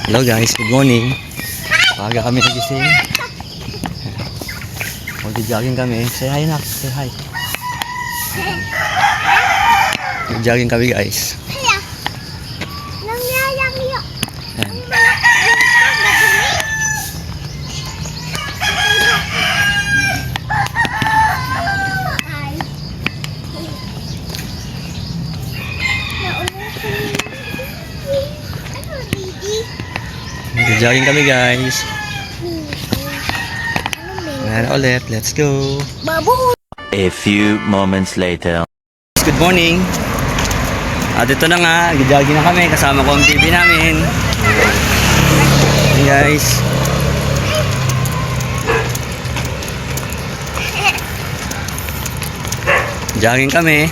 Hello guys, good morning. Maaga kami nagising. Mag-jogging kami. Say hi na, say hi. Mag-jogging kami guys. Ayan. Mag-jogging kami guys. Ayan ulit, let's go. A few moments later. Good morning. Ito na nga, mag-jogging na kami. Kasama ko ang baby namin. Ayan guys. Jogging kami.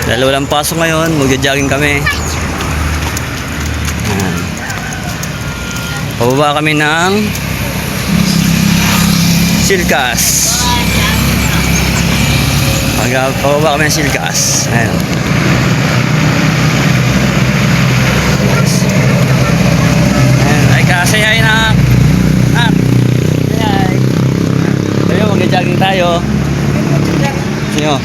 Dahil walang pasok ngayon, mag-jogging kami. Ayan. Pababa kami ng Silkas. Pababa kami ng Silkas. Ayan. Ayan. Ay ka, say hi na. Nak. Say hi. Tayo, mag-jogging tayo. Sino?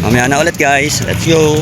Mamaya na ulit guys. Let's go.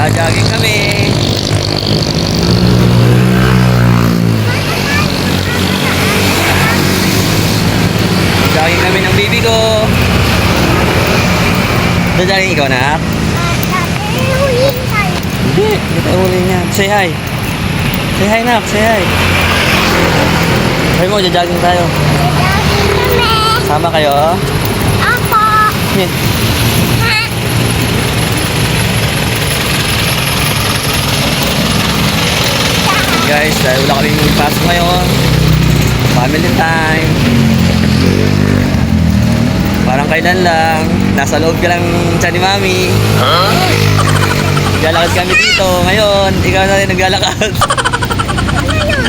Jogging kami. Jogging kami ng baby ko. Jogging ikaw na? Hindi, hindi tayo huli niya. Say hi. Say hi nak, say hi. Sabi mo, jogging tayo. Sama kayo? Ako. Guys, dahil wala kami pasok ngayon, family time. Parang kailan lang, nasa loob ka lang siya ni Mami. Naglalakad kami dito. Ngayon, ikaw na rin naglalakad.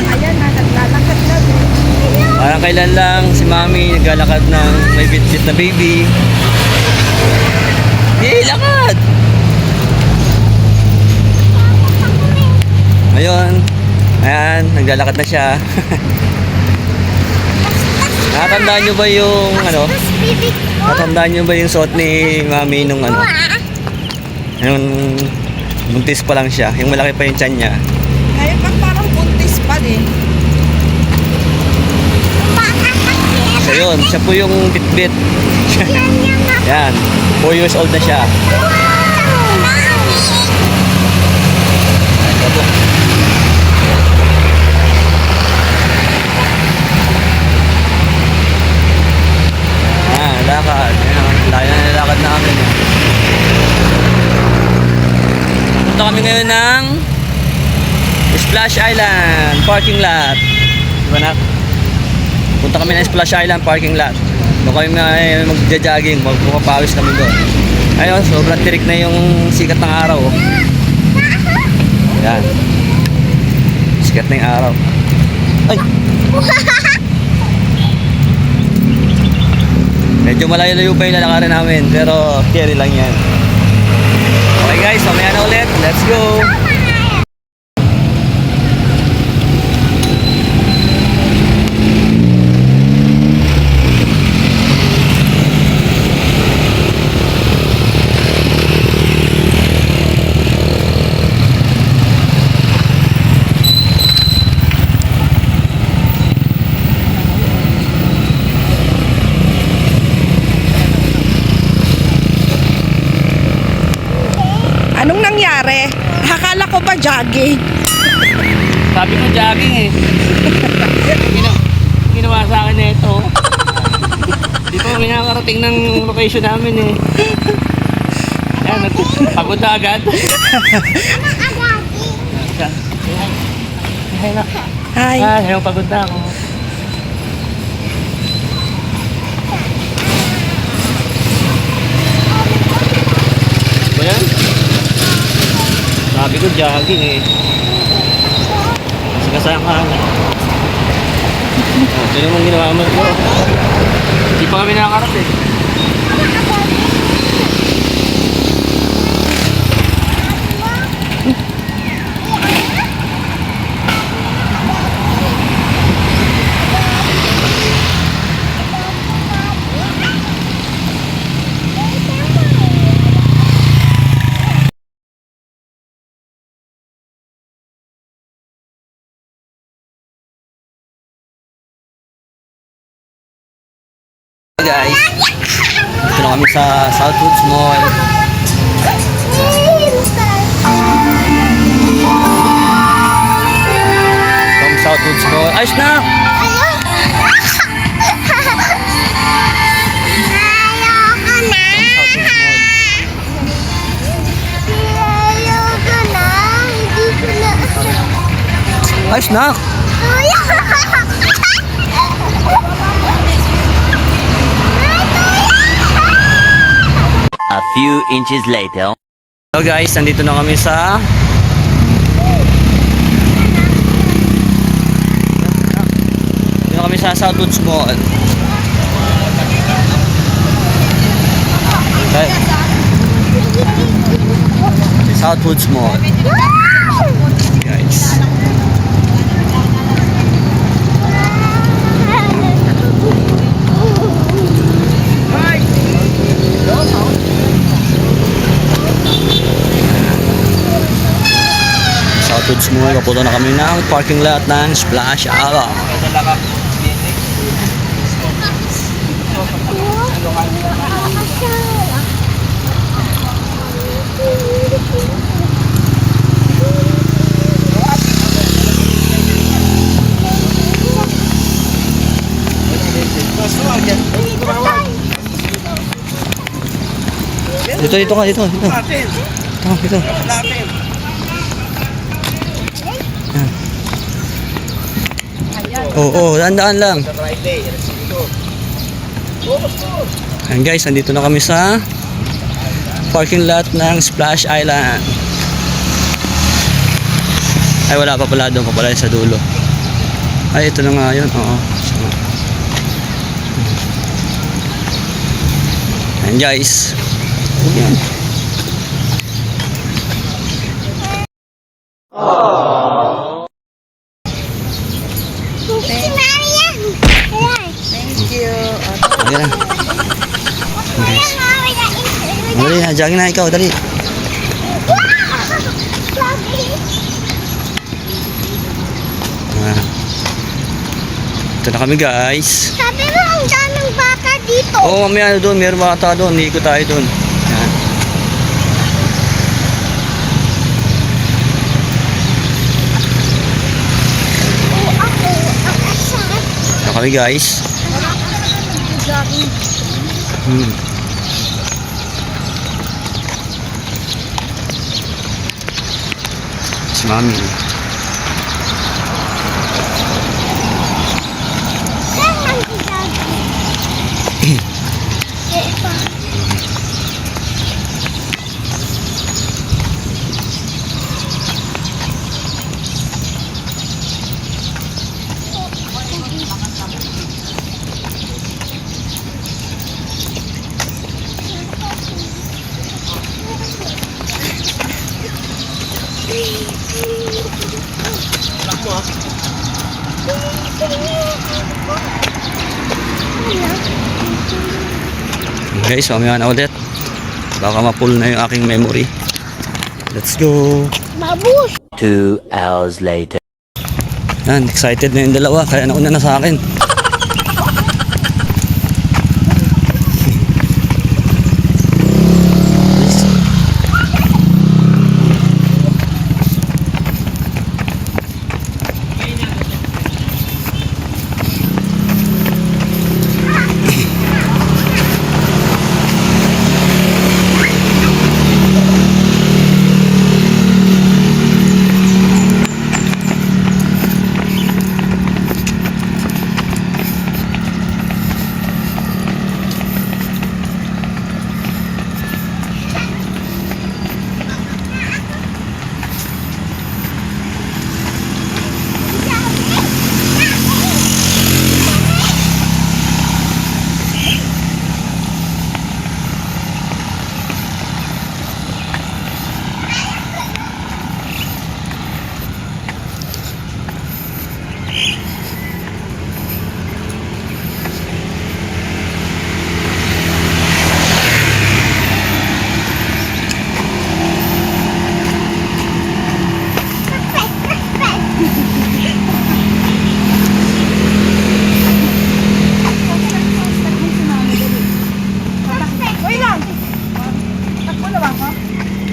Ayan na, naglalakad na din. Parang kailan lang si Mami naglalakad ng may bit-bit na baby. Hey, lakad! Ngayon, ayan, naglalakad na siya. Natandaan nyo ba yung ano? Natandaan nyo ba yung suot ni Mami nung ano? Yung buntis pa lang siya, yung malaki pa yung tiyan niya. Ngayon pa parang buntis pa din. So yun, siya po yung bit-bit. Yan, 4 years old na siya. Lakad. Layo na nilakad namin. Punta kami ngayon ng Splash Island parking lot. Diba nak? Punta kami ng Splash Island parking lot. Doon kami mag-jogging, magpapawis kami doon. Ayun, sobrang tirik na yung sikat ng araw. Yan. Sikat na yung araw. Ay! Medyo malayo-layo pa yung lalakarin namin, pero carry lang yan. Okay guys, mamaya na ulit. Let's go! pa jogging. Sabi ko jogging eh. Ginawa sa akin na ito. Di pa kami nakakarating ng location namin eh. Ayan, pagod na agad. Hi. Ayaw, pagod na ako. Ba yan? Sabi ko jogging eh. Kasi kasama ka na. Ito naman ginawa mo ito. Hindi pa kami nakakarating. Guys, dito na kami sa Southwoods Mall. From Southwoods Mall. Ayos na! Ayos na! A few inches later. So guys, nandito na kami sa Southwoods Mall. Okay. Southwoods Mall. Guys. Southwoods Mall, kapunta na kami ng parking lot ng Splash Island. Dito ka, dito. Dito. Oo, daan lang. Ayan guys, nandito na kami sa parking lot ng Splash Island. Ay, wala pa pala doon, pa pala sa dulo. Ay, ito na nga yun. Oo. Ayan guys. Ayan. Thank you. Ayan na. Guys. Dali na, jogging na ikaw, dali. Ito na kami guys. Sabi mo, ang daming baka dito. Oo, mamaya doon, mayroong bata doon, iikot tayo doon. Ayan. Ito na kami guys. Si Mami. Guys, mamaya na ulit. Baka ma-pull na yung aking memory. Let's go. Mabush! 2 hours later. Yan, excited na yung dalawa. Kaya nauna na sa akin.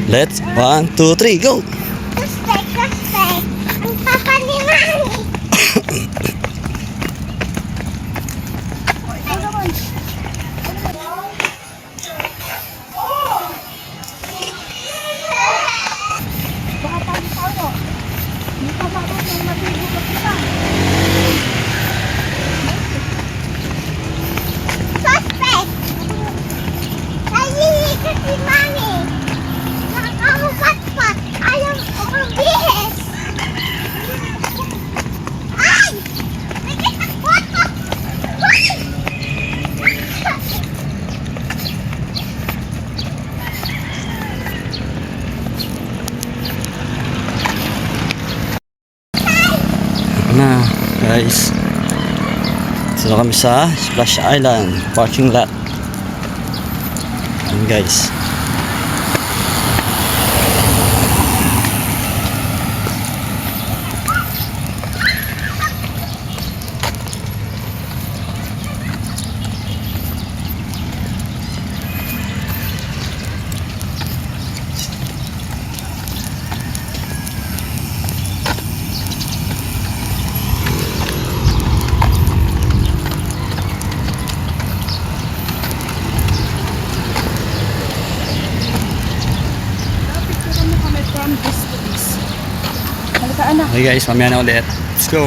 Let's 1, 2, 3, go! Kaste. Ang papa ni Mami. Baka tayo. Hindi ka marunong mabibugat kita. Suspect! Nalilikat si Mami. Nakakahupat-pat. Ayaw umabihis. Ay! Nagkitakot ko. Ay! Na guys, dito na kami sa Splash Island parking lot. Yan guys. Halika anak. Okay guys, mamaya na ulit. Let's go!